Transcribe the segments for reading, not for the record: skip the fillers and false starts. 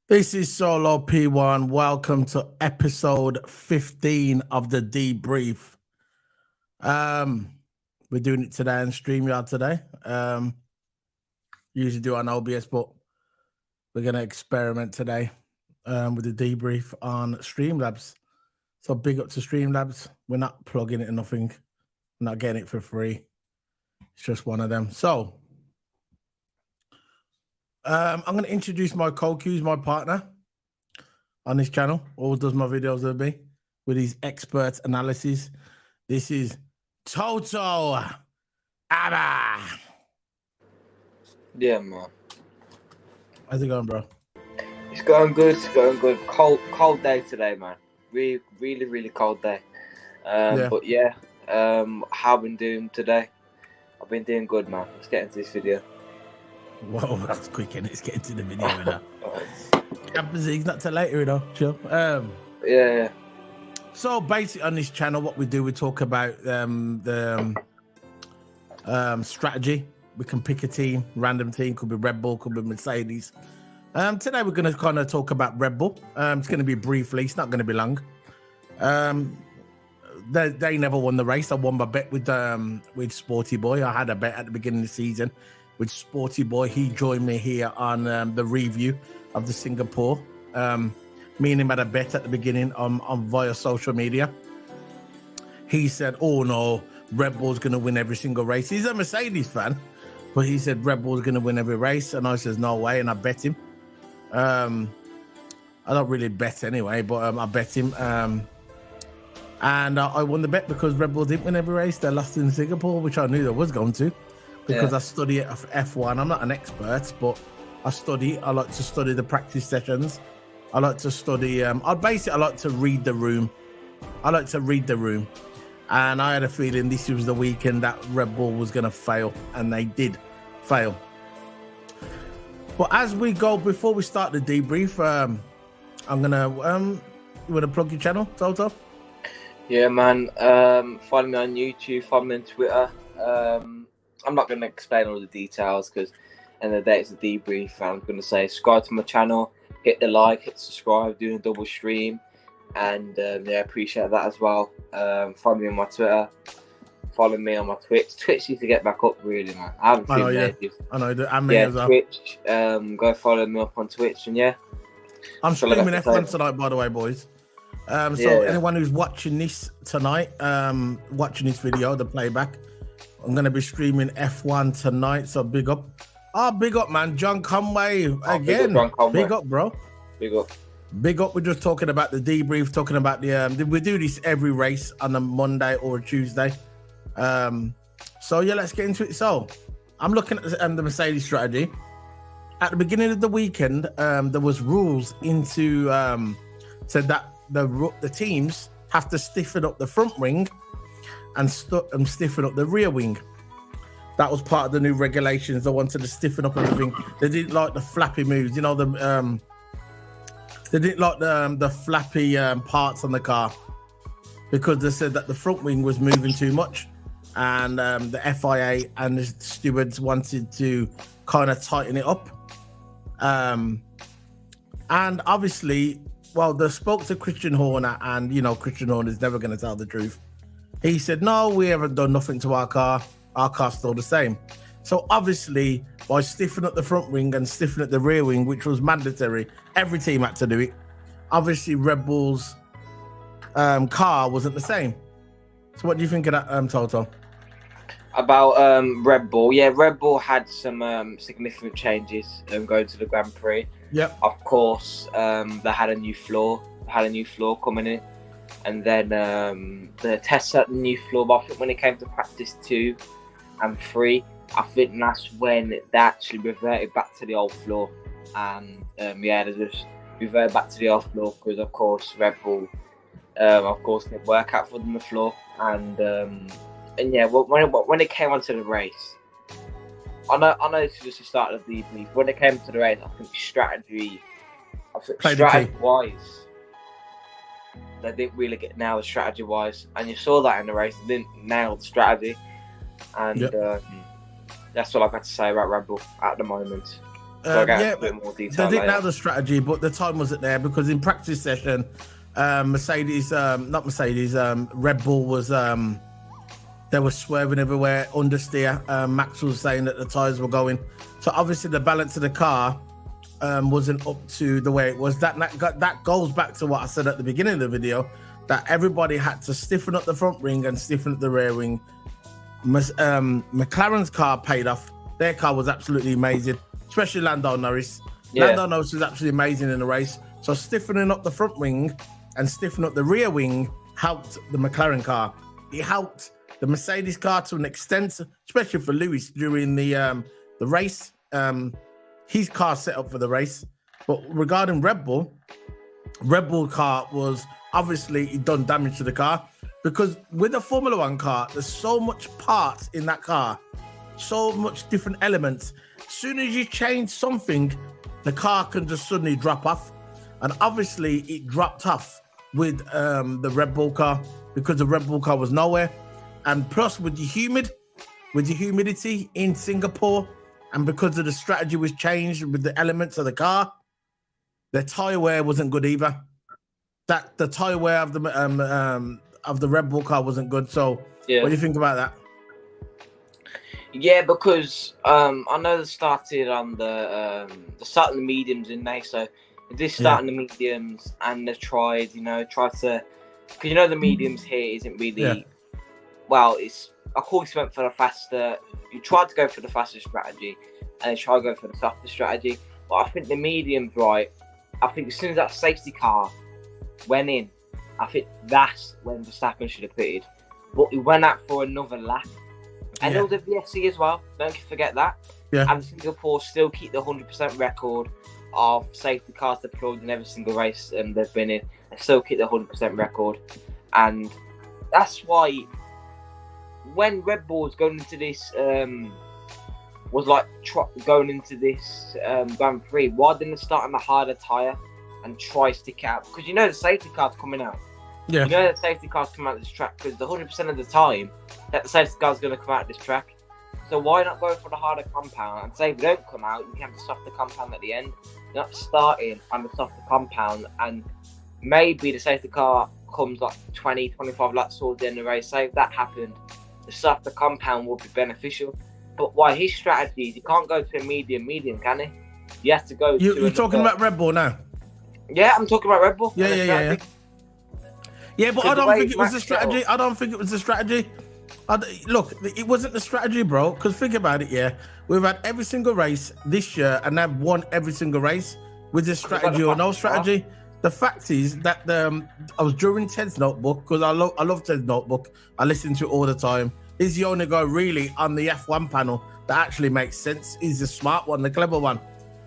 This is Solo P1. Welcome to episode 15 of the Debrief. We're doing it today on StreamYard today. Usually do it on OBS, but we're going to experiment today with the Debrief on Streamlabs. So big up to Streamlabs. We're not plugging it or nothing. We're not getting it for free. It's just one of them. So I'm going to introduce my co-Q's, my partner on this channel. Always does my videos with me with his expert analysis. This is Toto Abba. Yeah, man. How's it going, bro? It's going good. It's going good. Cold day today, man. Really cold day. But yeah, how I've been doing today? I've been doing good, man. Let's get into this video. Whoa, that's quick, and it's getting to the video now. Champions League's not till later, you know. Chill. Yeah. So basically, on this channel, what we do, we talk about the strategy. We can pick a team, random team, could be Red Bull, could be Mercedes. Today we're going to kind of talk about Red Bull. It's going to be briefly. It's not going to be long. They never won the race. I won my bet with Sporty Boy. I had a bet at the beginning of the season with Sporty Boy. He joined me here on the review of the Singapore. Me and him had a bet at the beginning on via social media. He said, "Oh no, Red Bull's going to win every single race." He's a Mercedes fan, but he said Red Bull's going to win every race, and I says no way, and I bet him. I don't really bet anyway, but I bet him. And I won the bet because Red Bull didn't win every race. They lost in Singapore, which I knew they was going to, because I study F1. I'm not an expert, but I study. I like to study the practice sessions. I like to study. I like to read the room. And I had a feeling this was the weekend that Red Bull was going to fail, and they did fail. But as we go, before we start the debrief, I'm gonna you want to plug your channel, Toto? Yeah, man. Follow me on YouTube. Follow me on Twitter. I'm not going to explain all the details because, end of the day, it's a debrief. I'm going to say subscribe to my channel, hit the like, hit subscribe, doing a double stream, and yeah, appreciate that as well. Follow me on my Twitter. Follow me on my Twitch. Twitch needs to get back up, really, man. I haven't seen it. I know. As well. Twitch. Go follow me up on Twitch, and yeah. I'm streaming F1 tonight, by the way, boys. Anyone who's watching this tonight, watching this video, the playback, I'm going to be streaming F1 tonight. So big up. Big up, man. John Conway again. Big up, bro. Big up. Big up. We're just talking about the debrief, talking about we do this every race on a Monday or a Tuesday. So yeah, let's get into it. So I'm looking at the Mercedes strategy. At the beginning of the weekend, there was rules into said that the teams have to stiffen up the front wing and stiffen up the rear wing. That was part of the new regulations. They wanted to stiffen up everything. They didn't like the flappy moves, you know. They didn't like the flappy parts on the car because they said that the front wing was moving too much, and the FIA and the stewards wanted to kind of tighten it up. And obviously, well, they spoke to Christian Horner, and you know Christian Horner is never going to tell the truth. He said, "No, we haven't done nothing to our car. Our car's still the same." So obviously, by stiffening up the front wing and stiffening up the rear wing, which was mandatory, every team had to do it. Obviously, Red Bull's car wasn't the same. So what do you think of that, Toto? About Red Bull, yeah, Red Bull had some significant changes going to the Grand Prix. Yeah, of course, they had a new floor. Coming in, and then the tests at the new floor. But I think when it came to practice 2 and 3, I think that's when they actually reverted back to the old floor. And yeah, they just reverted back to the old floor because, of course, Red Bull, of course, did work out for them the floor. And yeah, when it came onto the race, I know this is just the start of the debrief. When it came to the race, I think strategy-wise, they didn't really get nailed strategy-wise, and you saw that in the race. They didn't nail the strategy, and that's all I've got to say about Red Bull at the moment. So I get Yeah, a bit more they detail didn't later. have the strategy, but the time wasn't there because in practice session, Mercedes, not Mercedes, Red Bull was they were swerving everywhere, understeer. Max was saying that the tires were going, so obviously the balance of the car wasn't up to the way it was. That goes back to what I said at the beginning of the video, that everybody had to stiffen up the front wing and stiffen up the rear wing. McLaren's car paid off. Their car was absolutely amazing, especially Lando Norris. Yeah. Lando Norris was absolutely amazing in the race. So stiffening up the front wing and stiffening up the rear wing helped the McLaren car. It helped the Mercedes car to an extent, especially for Lewis during the race. His car set up for the race. But regarding Red Bull car was obviously done damage to the car, because with a Formula One car, there's so much parts in that car, so much different elements. As soon as you change something, the car can just suddenly drop off. And obviously it dropped off with the Red Bull car, because the Red Bull car was nowhere. And plus with the humidity in Singapore, and because of the strategy was changed with the elements of the car, the tire wear wasn't good either. The tire wear of the Red Bull car wasn't good. So Yeah. what do you think about that? Yeah, because I know they started on the mediums in there, so they start on the mediums, and they've tried to, because the mediums here isn't really well. It's, of course, went for the faster. You tried to go for the faster strategy, and they tried to go for the softer strategy. But I think the mediums, right? I think as soon as that safety car went in, I think that's when Verstappen should have pitted. But he went out for another lap. And there was a VSC as well, don't forget that. Yeah. And Singapore still keep the 100% record of safety cars deployed in every single race they've been in. They still keep the 100% record. And that's why when Red Bull was going into this, Grand Prix, why didn't they start on the harder tyre and try stick out? Because the safety car's coming out. Yeah. The safety car's coming out of this track, because the 100% of the time that the safety car's going to come out of this track. So why not go for the harder compound and say if we don't come out, you can have the softer compound at the end. You're not starting on the softer compound, and maybe the safety car comes like 20, 25 laps towards the end of the race. Say if that happened, the softer compound would be beneficial. But why his strategy is he can't go to a medium, can he? He has to go to You're talking about Red Bull now? Yeah, I'm talking about Red Bull. Yeah, but I don't think it was a strategy. I don't think it was a strategy. Look, it wasn't the strategy, bro. Because think about it, yeah. We've had every single race this year, and they've won every single race with this strategy or no strategy. The fact is that I was during Ted's notebook, because I love Ted's notebook. I listen to it all the time. He's the only guy really on the F1 panel that actually makes sense. He's the smart one, the clever one.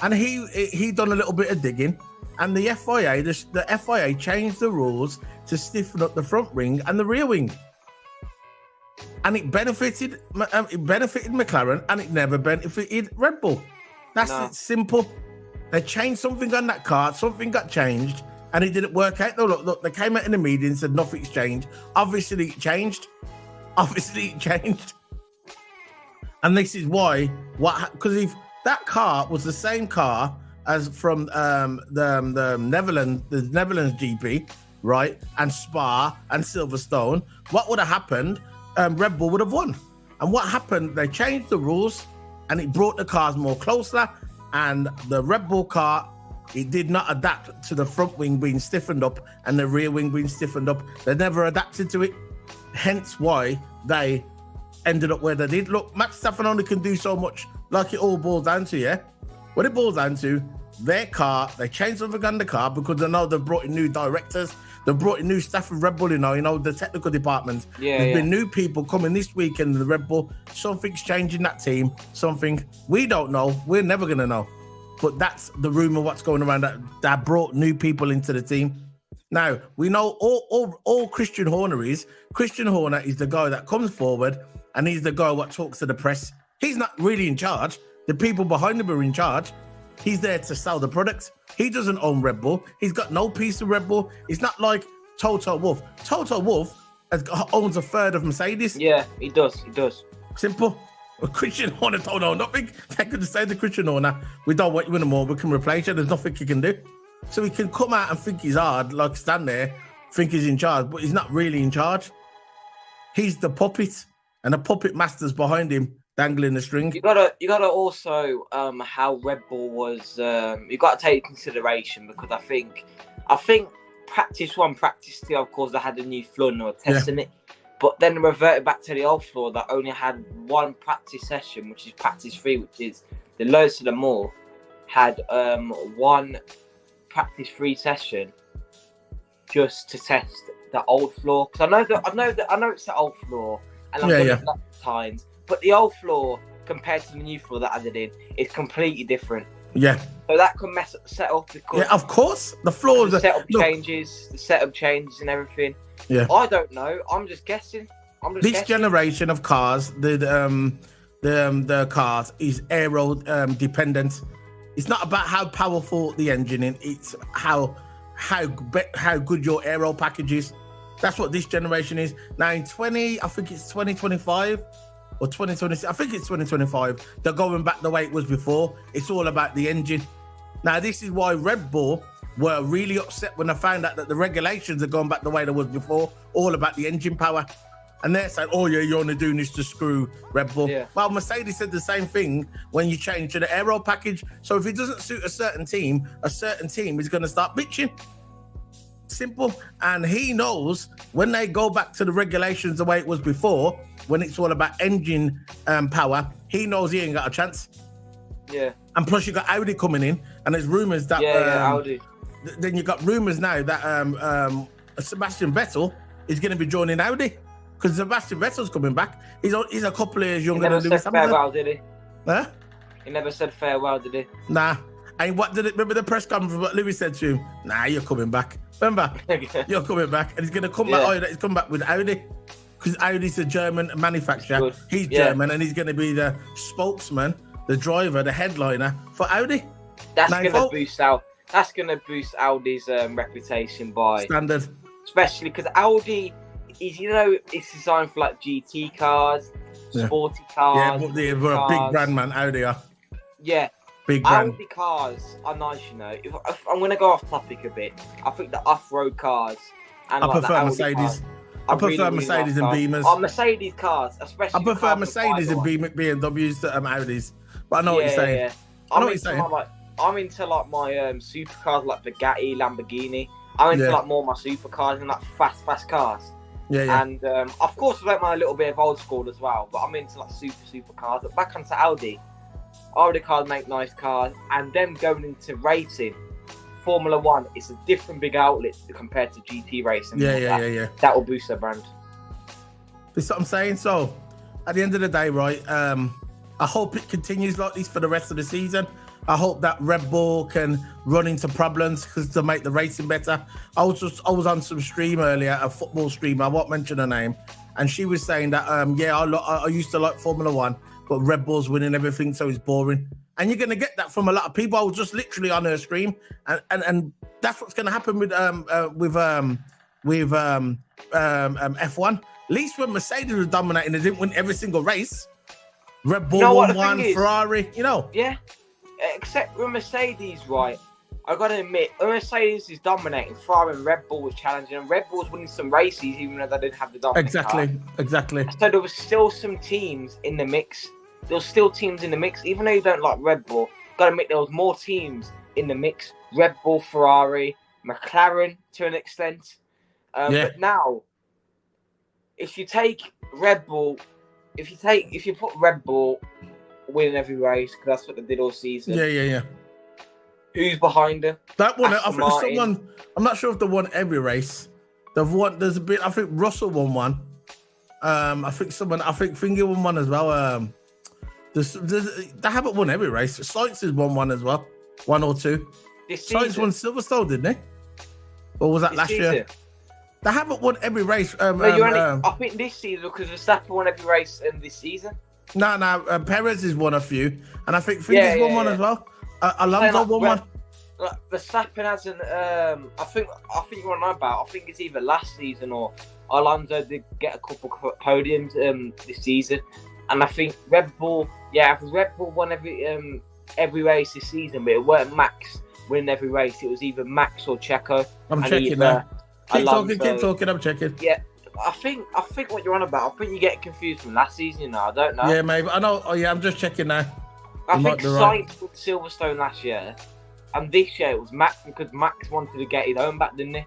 And he done a little bit of digging. And the FIA changed the rules to stiffen up the front wing and the rear wing. And it benefited McLaren, and it never benefited Red Bull. That's it, simple. They changed something on that car, something got changed, and it didn't work out. No, look, they came out in the media and said nothing's changed. Obviously it changed. And this is why, because if that car was the same car as from the Netherlands GP, right, and Spa and Silverstone, what would have happened? Red Bull would have won. And what happened? They changed the rules, and it brought the cars more closer. And the Red Bull car, it did not adapt to the front wing being stiffened up and the rear wing being stiffened up. They never adapted to it. Hence why they ended up where they did. Look, Max Verstappen only can do so much, like it all boils down to, yeah? What it boils down to, their car, they changed something on the car because they know they've brought in new directors, they've brought in new staff of Red Bull, the technical department. There's been new people coming this weekend in the Red Bull. Something's changing that team, something we don't know, we're never going to know. But that's the rumor what's going around, that brought new people into the team. Now, we know all Christian Horner is. Christian Horner is the guy that comes forward, and he's the guy what talks to the press. He's not really in charge. The people behind him are in charge. He's there to sell the products. He doesn't own Red Bull. He's got no piece of Red Bull. It's not like Toto Wolff. Toto Wolff owns a third of Mercedes. Yeah, he does. Simple. Well, Christian Horner told no, nothing. They could say to Christian Horner, we don't want you anymore. We can replace you. There's nothing he can do. So he can come out and think he's hard, like stand there, think he's in charge, but he's not really in charge. He's the puppet, and the puppet master's behind him, dangling the string. You gotta also how Red Bull was. You got to take into consideration, because I think practice 1, practice 2, of course, they had a new floor and they were testing it. But then reverted back to the old floor that only had one practice session, which is practice 3, which is the lowest of them all, had one practice 3 session just to test the old floor. Because I know it's the old floor, and I've done it lots of times. But the old floor compared to the new floor that I did in is completely different. Yeah. So that could mess up the setup, because of course the floors. The setup changes and everything. Yeah. I don't know. I'm just guessing. This generation of cars, the cars is aero dependent. It's not about how powerful the engine is. It's how good your aero package is. That's what this generation is. Now in I think it's 2025 or 2026. I think it's 2025. They're going back the way it was before. It's all about the engine. Now this is why Red Bull were really upset when they found out that the regulations are going back the way they was before, all about the engine power. And they're saying, oh yeah, you're only doing this to screw Red Bull. Yeah. Well, Mercedes said the same thing when you change to the aero package. So if it doesn't suit a certain team is going to start bitching. Simple. And he knows when they go back to the regulations the way it was before, when it's all about engine power, he knows he ain't got a chance. Yeah. And plus you got Audi coming in, and there's rumours that... Audi. Then you got rumours now that Sebastian Vettel is going to be joining Audi, because Sebastian Vettel's coming back. He's a couple of years younger than Lewis Hamilton. He never said farewell, did he? Huh? He never said farewell, did he? Nah. And what did it? Remember the press conference? What Lewis said to him? Nah, you're coming back. Remember? You're coming back, and he's going to come back. Oh, he's coming back with Audi, because Audi's a German manufacturer. He's German, and he's going to be the spokesman, the driver, the headliner for Audi. That's going to boost out. That's going to boost Audi's reputation by standard, especially because Audi is, it's designed for like GT cars, sporty cars. Yeah, but they're a big brand, man. Audi are. Yeah, big brand. Audi cars are nice, If I'm going to go off topic a bit, I think the off-road cars. And I prefer Mercedes. I prefer Mercedes and Beamers. Oh, Mercedes cars, especially. I prefer Mercedes and BMWs to Audis. But I know what you're saying. Yeah. I know what you're saying. I'm into like my supercars, like Bugatti, Lamborghini. I'm into like more my supercars and like fast cars. Yeah. And of course, I like my little bit of old school as well. But I'm into like supercars. But back onto Audi. Audi cars make nice cars, and them going into racing, Formula One, it's a different big outlet compared to GT racing. Yeah. That will boost their brand. That's what I'm saying. So, at the end of the day, right? I hope it continues like this for the rest of the season. I hope that Red Bull can run into problems to make the racing better. I was on some stream earlier, a football stream. I won't mention her name, and she was saying that I used to like Formula One, but Red Bull's winning everything, so it's boring. And you're gonna get that from a lot of people. I was just literally on her stream, and that's what's gonna happen with F1. At least when Mercedes was dominating, they didn't win every single race. Red Bull won one, Ferrari, Yeah. Except with Mercedes, right? I gotta admit, when Mercedes is dominating, Ferrari and Red Bull was challenging, and Red Bull was winning some races even though they didn't have the dominant car. Exactly. So there was still some teams in the mix. There was still teams in the mix, even though you don't like Red Bull. Gotta admit, there was more teams in the mix. Red Bull, Ferrari, McLaren to an extent. But now, if you take Red Bull, if you put Red Bull winning every race, because that's what they did all season. Yeah. Who's behind them? That one, I think someone. I'm not sure if they won every race. They've won. There's a bit. I think Russell won one. I think Finger won one as well. They haven't won every race. Sainz has won one as well, 1 or 2. Sainz won Silverstone, didn't they? Or was that last year? They haven't won every race. I think this season, because Verstappen won every race in this season. No, Perez has won a few, and I think Finger's won one as well. Alonso won one. Verstappen hasn't. I think you're on about. I think it's either last season or Alonso did get a couple podiums this season. And I think Red Bull won every race this season, but it weren't Max winning every race. It was either Max or Checo. I'm checking now. Keep talking. I'm checking. Yeah, I think what you're on about. I think you're getting confused from last season. You know, I don't know. Yeah, maybe. I know. Oh, yeah, I'm just checking now. I think Sainz won Silverstone last year, and this year it was Max because Max wanted to get his own back, didn't he?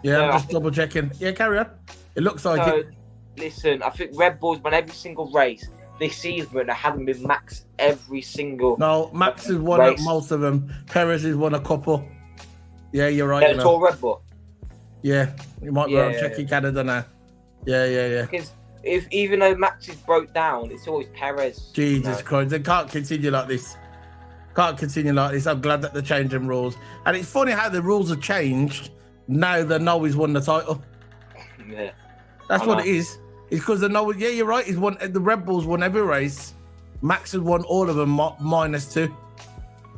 Yeah, I'm just double checking. Yeah, carry on. It looks like it. Listen, I think Red Bull's won every single race this season, but there hasn't been Max every single. No, Max has won most of them. Perez has won a couple. Yeah, you're right. It's all Red Bull. Yeah, you might be able to check Canada now. Yeah. Because even though Max is broke down, it's always Perez. Jesus Christ, they can't continue like this. I'm glad that they're changing rules. And it's funny how the rules have changed now that Noah's won the title. Yeah. That's what it is. It's because the Noah, yeah, you're right. He's won. The Red Bulls won every race. Max has won all of them -2.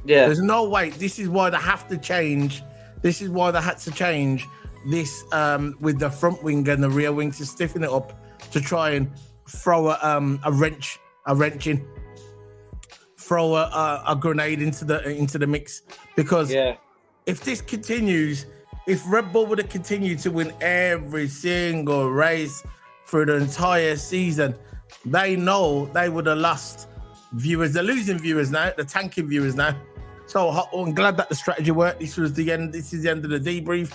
Yeah. There's no way. This is why they have to change. This is why they had to change this with the front wing and the rear wing to stiffen it up to try and throw a wrench in, throw a grenade into the mix. Because if this continues, if Red Bull would have continued to win every single race through the entire season, they know they would have lost viewers. They're losing viewers now. They're tanking viewers now. So I'm glad that the strategy worked. This is the end of the debrief.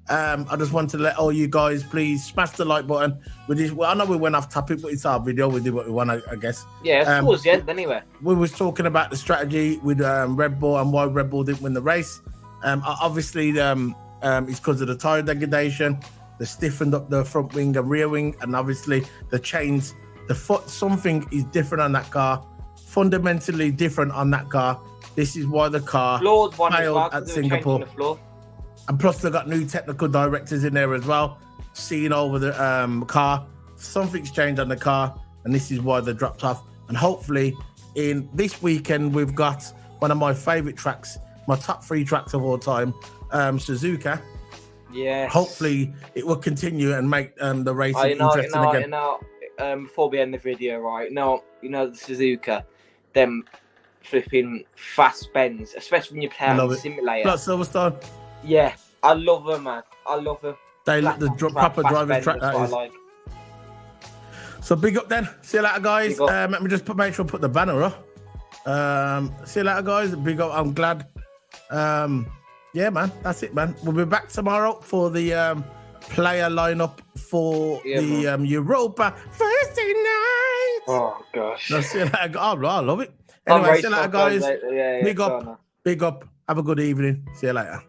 I just want to let all you guys please smash the like button with this. Well, I know we went off topic, but it's our video. We do what we want, I guess. Yeah, it's towards the end anyway. We was talking about the strategy with Red Bull and why Red Bull didn't win the race. Obviously, it's because of the tire degradation. They stiffened up the front wing and rear wing, and obviously the chains, the foot, something is different on that car, fundamentally different on that car. This is why the car failed at Singapore. And plus, they got new technical directors in there as well, seeing over the car. Something's changed on the car, and this is why they dropped off. And hopefully, in this weekend, we've got one of my favorite tracks, my top 3 tracks of all time, Suzuka. Yeah. Hopefully, it will continue and make the racing interesting again. Before we end the video, right? The Suzuka, them flipping fast spins, especially when you play on the simulator. Like Silverstone. Yeah, I love them, man. I love them. They look the proper driver's track. That is. Like. So big up then. See you later, guys. Let me just make sure I put the banner up. See you later, guys. Big up. I'm glad. Yeah, man. That's it, man. We'll be back tomorrow for the player lineup for the Europa Thursday night. Oh gosh. No, see you later. Oh, I love it. Anyway, see you later, guys. Big up. Have a good evening. See you later.